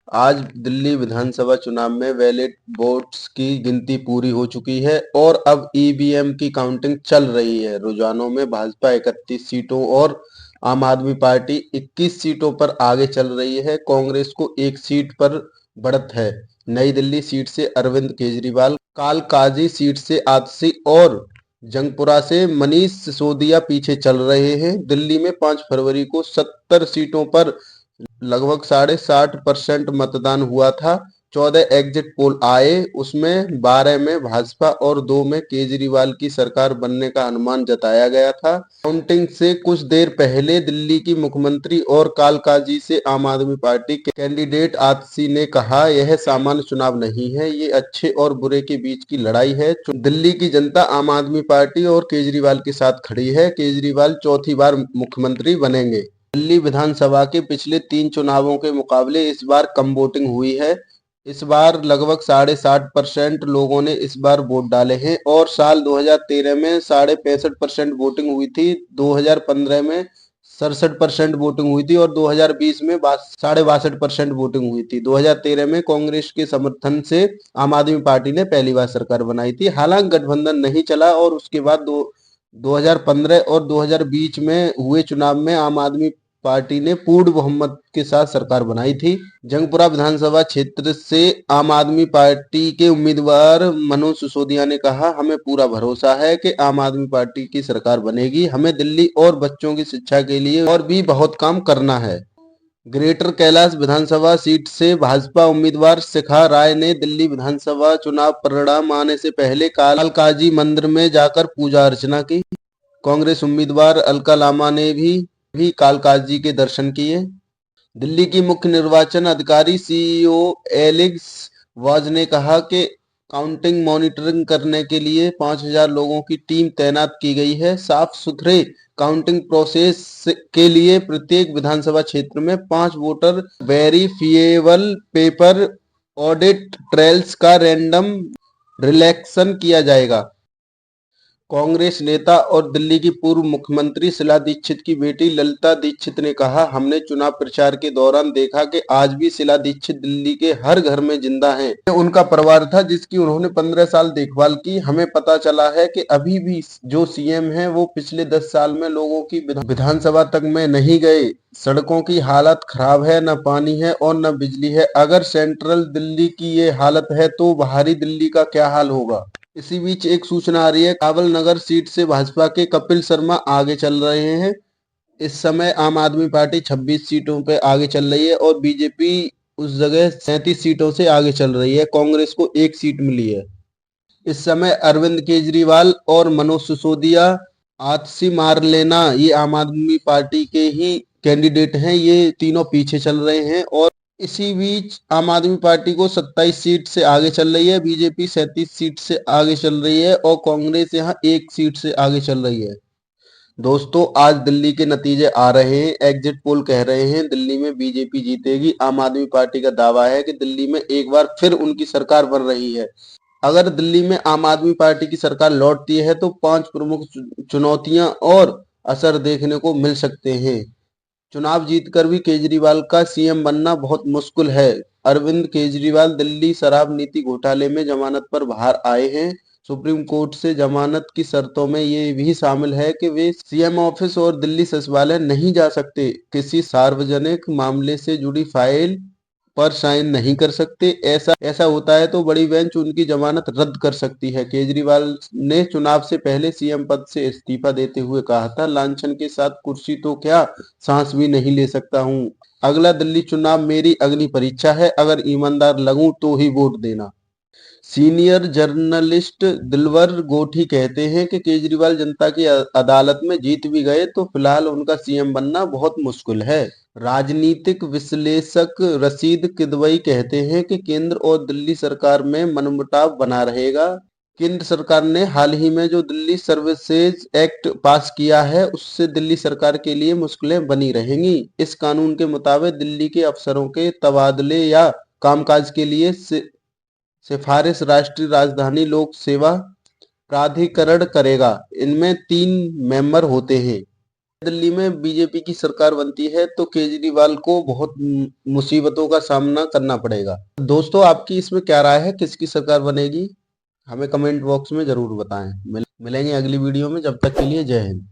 आज दिल्ली विधानसभा चुनाव में वैलिड वोट्स की गिनती पूरी हो चुकी है और अब ईवीएम की काउंटिंग चल रही है। रुझानों में भाजपा 31 सीटों और आम आदमी पार्टी 21 सीटों पर आगे चल रही है। कांग्रेस को एक सीट पर बढ़त है। नई दिल्ली सीट से अरविंद केजरीवाल, कालकाजी सीट से आतिशी और जंगपुरा से मनीष सिसोदिया पीछे चल रहे हैं। दिल्ली में 5 फरवरी को 70 सीटों पर लगभग 60% मतदान हुआ था। 14 एग्जिट पोल आए, उसमें 12 में भाजपा और 2 में केजरीवाल की सरकार बनने का अनुमान जताया गया था। काउंटिंग से कुछ देर पहले दिल्ली की मुख्यमंत्री और कालकाजी से आम आदमी पार्टी के कैंडिडेट आतिशी ने कहा, यह सामान्य चुनाव नहीं है, ये अच्छे और बुरे के बीच की लड़ाई है। दिल्ली की जनता आम आदमी पार्टी और केजरीवाल के साथ खड़ी है। केजरीवाल चौथी बार मुख्यमंत्री बनेंगे। दिल्ली विधानसभा के पिछले 3 चुनावों के मुकाबले इस बार कम वोटिंग हुई है। इस बार लगभग 60% लोगों ने इस बार वोट डाले हैं और साल 2013 में 65% वोटिंग हुई थी, 2015 में 67% वोटिंग हुई थी और 2020 में 62% वोटिंग हुई थी। 2013 में कांग्रेस के समर्थन से आम आदमी पार्टी ने पहली बार सरकार बनाई थी। हालांकि गठबंधन नहीं चला और उसके बाद 2015 और 2020 में हुए चुनाव में आम आदमी पार्टी ने पूर्ण बहुमत के साथ सरकार बनाई थी। जंगपुरा विधानसभा क्षेत्र से आम आदमी पार्टी के उम्मीदवार मनोज सिसोदिया ने कहा, हमें पूरा भरोसा है कि आम आदमी पार्टी की सरकार बनेगी। हमें दिल्ली और बच्चों की शिक्षा के लिए और भी बहुत काम करना है। ग्रेटर कैलाश विधानसभा सीट से भाजपा उम्मीदवार शिखा राय ने दिल्ली विधानसभा चुनाव परिणाम आने से पहले कालकाजी मंदिर में जाकर पूजा अर्चना की। कांग्रेस उम्मीदवार अलका लामा ने भी कालकाजी के दर्शन किए। दिल्ली की मुख्य निर्वाचन अधिकारी सीईओ एलेक्स वाज ने कहा कि काउंटिंग मॉनिटरिंग करने के लिए 5,000 लोगों की टीम तैनात की गई है। साफ सुथरे काउंटिंग प्रोसेस के लिए प्रत्येक विधानसभा क्षेत्र में 5 voter verifiable paper audit trails का रैंडम रिलेक्शन किया जाएगा। कांग्रेस नेता और दिल्ली की पूर्व मुख्यमंत्री शीला दीक्षित की बेटी ललिता दीक्षित ने कहा, हमने चुनाव प्रचार के दौरान देखा कि आज भी शीला दीक्षित दिल्ली के हर घर में जिंदा हैं। ये उनका परिवार था जिसकी उन्होंने 15 साल देखभाल की। हमें पता चला है कि अभी भी जो सीएम हैं वो पिछले 10 साल में लोगों की विधानसभा तक में नहीं गए। सड़कों की हालत खराब है, न पानी है और न बिजली है। अगर सेंट्रल दिल्ली की ये हालत है तो बाहरी दिल्ली का क्या हाल होगा। इसी बीच एक सूचना आ रही है, काबल नगर सीट से भाजपा के कपिल शर्मा आगे चल रहे हैं। इस समय आम आदमी पार्टी 26 सीटों पे आगे चल रही है और बीजेपी उस जगह 37 सीटों से आगे चल रही है। कांग्रेस को 1 सीट मिली है। इस समय अरविंद केजरीवाल और मनोज सिसोदिया, आतिशी मारलेना, ये आम आदमी पार्टी के ही कैंडिडेट हैं। ये तीनों पीछे चल रहे हैं और इसी बीच आम आदमी पार्टी को 27 सीट से आगे चल रही है, बीजेपी 37 सीट से आगे चल रही है और कांग्रेस यहाँ 1 सीट से आगे चल रही है। दोस्तों, आज दिल्ली के नतीजे आ रहे हैं। एग्जिट पोल कह रहे हैं दिल्ली में बीजेपी जीतेगी। आम आदमी पार्टी का दावा है कि दिल्ली में एक बार फिर उनकी सरकार बन रही है। अगर दिल्ली में आम आदमी पार्टी की सरकार लौटती है तो 5 प्रमुख चुनौतियां और असर देखने को मिल सकते हैं। चुनाव जीतकर भी केजरीवाल का सीएम बनना बहुत मुश्किल है। अरविंद केजरीवाल दिल्ली शराब नीति घोटाले में जमानत पर बाहर आए हैं। सुप्रीम कोर्ट से जमानत की शर्तों में ये भी शामिल है कि वे सीएम ऑफिस और दिल्ली सचिवालय नहीं जा सकते। किसी सार्वजनिक मामले से जुड़ी फाइल पर साइन नहीं कर सकते। ऐसा होता है तो बड़ी बेंच उनकी जमानत रद्द कर सकती है। केजरीवाल ने चुनाव से पहले सीएम पद से इस्तीफा देते हुए कहा था, लांछन के साथ कुर्सी तो क्या, सांस भी नहीं ले सकता हूं। अगला दिल्ली चुनाव मेरी अग्नि परीक्षा है। अगर ईमानदार लगूं तो ही वोट देना। सीनियर जर्नलिस्ट दिलवर गोठी कहते हैं कि केजरीवाल जनता की अदालत में जीत भी गए तो फिलहाल उनका सीएम बनना बहुत मुश्किल है। राजनीतिक विश्लेषक रशीद किदवई कहते हैं कि केंद्र और दिल्ली सरकार में मनमुटाव बना रहेगा। केंद्र सरकार ने हाल ही में जो दिल्ली सर्विसेज एक्ट पास किया है उससे दिल्ली सरकार के लिए मुश्किलें बनी रहेंगी। इस कानून के मुताबिक दिल्ली के अफसरों के तबादले या कामकाज के लिए सिफारिश राष्ट्रीय राजधानी लोक सेवा प्राधिकरण करेगा। इनमें 3 मेंबर होते हैं। दिल्ली में बीजेपी की सरकार बनती है तो केजरीवाल को बहुत मुसीबतों का सामना करना पड़ेगा। दोस्तों, आपकी इसमें क्या राय है, किसकी सरकार बनेगी? हमें कमेंट बॉक्स में जरूर बताएं। मिलेंगे अगली वीडियो में, जब तक के लिए जय हिंद।